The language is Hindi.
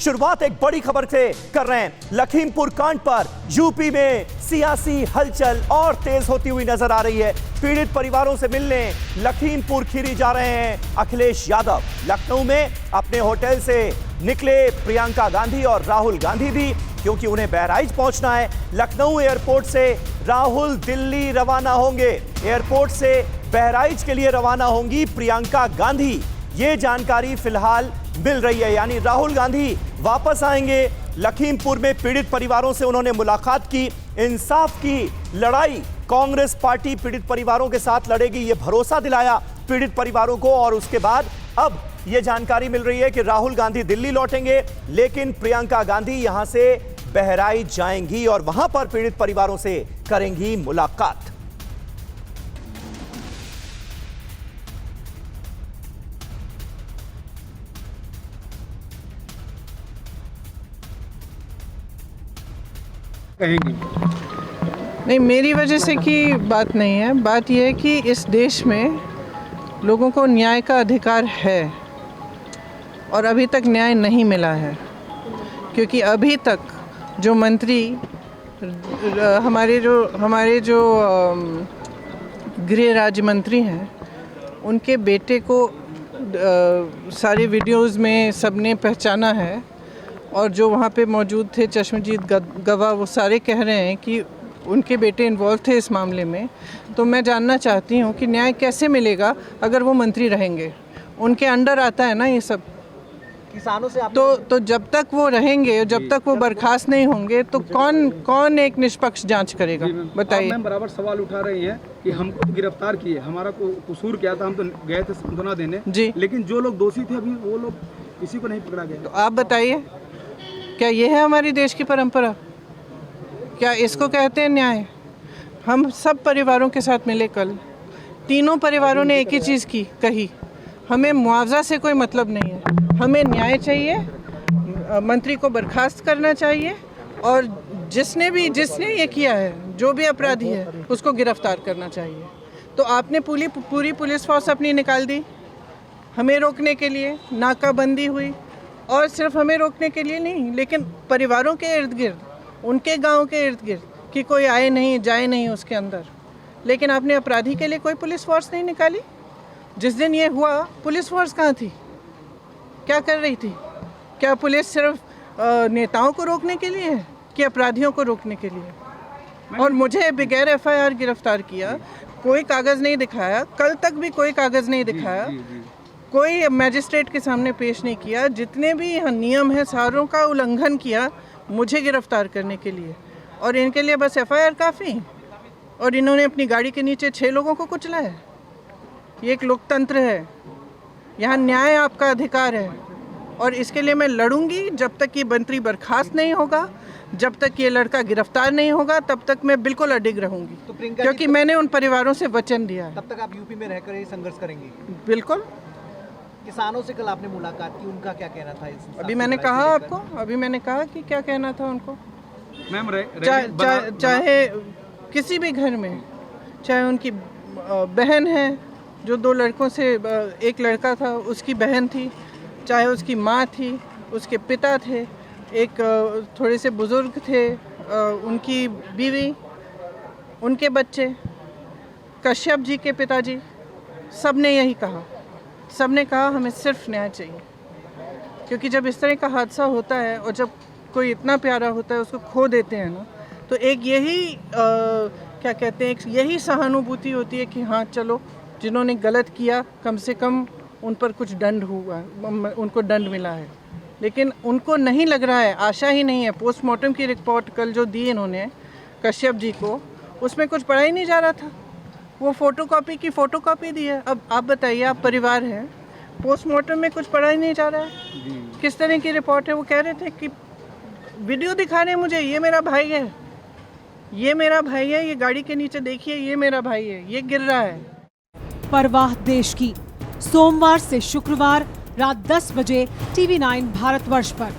शुरुआत एक बड़ी खबर से कर रहे हैं। लखीमपुर कांड पर यूपी में सियासी हलचल और तेज होती हुई नजर आ रही है। पीड़ित परिवारों से मिलने लखीमपुर खीरी जा रहे हैं अखिलेश यादव। लखनऊ में अपने होटल से निकले प्रियंका गांधी और राहुल गांधी भी, क्योंकि उन्हें बहराइच पहुंचना है। लखनऊ एयरपोर्ट से राहुल दिल्ली रवाना होंगे। एयरपोर्ट से बहराइच के लिए रवाना होंगी प्रियंका गांधी, ये जानकारी फिलहाल मिल रही है। यानी राहुल गांधी वापस आएंगे। लखीमपुर में पीड़ित परिवारों से उन्होंने मुलाकात की। इंसाफ की लड़ाई कांग्रेस पार्टी पीड़ित परिवारों के साथ लड़ेगी, ये भरोसा दिलाया पीड़ित परिवारों को। और उसके बाद अब ये जानकारी मिल रही है कि राहुल गांधी दिल्ली लौटेंगे, लेकिन प्रियंका गांधी यहां से बहराइच जाएंगी और वहां पर पीड़ित परिवारों से करेंगी मुलाकात। नहीं, मेरी वजह से की बात नहीं है। बात यह है कि इस देश में लोगों को न्याय का अधिकार है और अभी तक न्याय नहीं मिला है, क्योंकि अभी तक जो मंत्री हमारे जो गृह राज्य मंत्री हैं, उनके बेटे को सारे वीडियोस में सबने पहचाना है और जो वहाँ पे मौजूद थे चश्मदीद गवाह, वो सारे कह रहे हैं कि उनके बेटे इन्वॉल्व थे इस मामले में। तो मैं जानना चाहती हूँ कि न्याय कैसे मिलेगा अगर वो मंत्री रहेंगे? उनके अंडर आता है ना ये सब। किसानों से तो जब तक वो रहेंगे, जब तक वो बर्खास्त नहीं होंगे, तो कौन एक निष्पक्ष जांच करेगा? बताइए। मैम बराबर सवाल उठा रही हैं कि हमको गिरफ्तार किए, हमारा कसूर क्या था? हम तो गए थे सांत्वना देने जी, लेकिन जो लोग दोषी थे अभी वो लोग किसी को नहीं पकड़ा गया। तो आप बताइए, क्या ये है हमारी देश की परंपरा? क्या इसको कहते हैं न्याय? हम सब परिवारों के साथ मिले कल, तीनों परिवारों ने एक ही चीज़ कही, हमें मुआवजा से कोई मतलब नहीं है, हमें न्याय चाहिए, मंत्री को बर्खास्त करना चाहिए और जिसने ये किया है, जो भी अपराधी है, उसको गिरफ्तार करना चाहिए। तो आपने पूरी पुलिस फोर्स अपनी निकाल दी हमें रोकने के लिए, नाकाबंदी हुई, और सिर्फ हमें रोकने के लिए नहीं, लेकिन परिवारों के इर्द गिर्द, उनके गांव के इर्द गिर्द, कि कोई आए नहीं जाए नहीं उसके अंदर। लेकिन आपने अपराधी के लिए कोई पुलिस फोर्स नहीं निकाली। जिस दिन ये हुआ, पुलिस फोर्स कहाँ थी? क्या कर रही थी? क्या पुलिस सिर्फ नेताओं को रोकने के लिए है कि अपराधियों को रोकने के लिए? और मुझे बगैर FIR गिरफ्तार किया, कोई कागज़ नहीं दिखाया, कल तक भी कोई कागज़ नहीं दिखाया, कोई मैजिस्ट्रेट के सामने पेश नहीं किया, जितने भी नियम हैं सारों का उल्लंघन किया मुझे गिरफ्तार करने के लिए, और इनके लिए बस FIR काफ़ी। और इन्होंने अपनी गाड़ी के नीचे 6 लोगों को कुचला है। ये एक लोकतंत्र है, यहाँ न्याय आपका अधिकार है, और इसके लिए मैं लड़ूंगी जब तक ये मंत्री बर्खास्त नहीं होगा, जब तक ये लड़का गिरफ्तार नहीं होगा, तब तक मैं बिल्कुल अडिग रहूंगी। तो क्योंकि मैंने उन परिवारों से वचन दिया है। तब तक आप यूपी में रहकर ये संघर्ष करेंगे? बिल्कुल। किसानों से कल आपने मुलाकात की, उनका क्या कहना था इस? अभी मैंने कहा कि क्या कहना था उनको। मैम चाहे किसी भी घर में, चाहे उनकी बहन है, जो 2 लड़कों से एक लड़का था, उसकी बहन थी, चाहे उसकी माँ थी, उसके पिता थे, एक थोड़े से बुज़ुर्ग थे, उनकी बीवी, उनके बच्चे, कश्यप जी के पिताजी, सब ने यही कहा। सब ने कहा हमें सिर्फ न्याय चाहिए, क्योंकि जब इस तरह का हादसा होता है और जब कोई इतना प्यारा होता है उसको खो देते हैं ना, तो एक यही क्या कहते हैं, यही सहानुभूति होती है कि हाँ चलो, जिन्होंने गलत किया कम से कम उन पर कुछ दंड हुआ, उनको दंड मिला है। लेकिन उनको नहीं लग रहा है, आशा ही नहीं है। पोस्टमार्टम की रिपोर्ट कल जो दी इन्होंने कश्यप जी को, उसमें कुछ पढ़ा ही नहीं जा रहा था, वो फोटोकॉपी की फोटोकॉपी दी है। अब आप बताइए, आप परिवार हैं, पोस्टमार्टम में कुछ पढ़ा ही नहीं जा रहा है, किस तरह की रिपोर्ट है? वो कह रहे थे कि वीडियो दिखा रहे हैं मुझे, ये मेरा भाई है, ये मेरा भाई है, ये गाड़ी के नीचे देखिए, ये मेरा भाई है, ये गिर रहा है। परवाह देश की, सोमवार से शुक्रवार रात 10 बजे TV9 भारतवर्ष पर।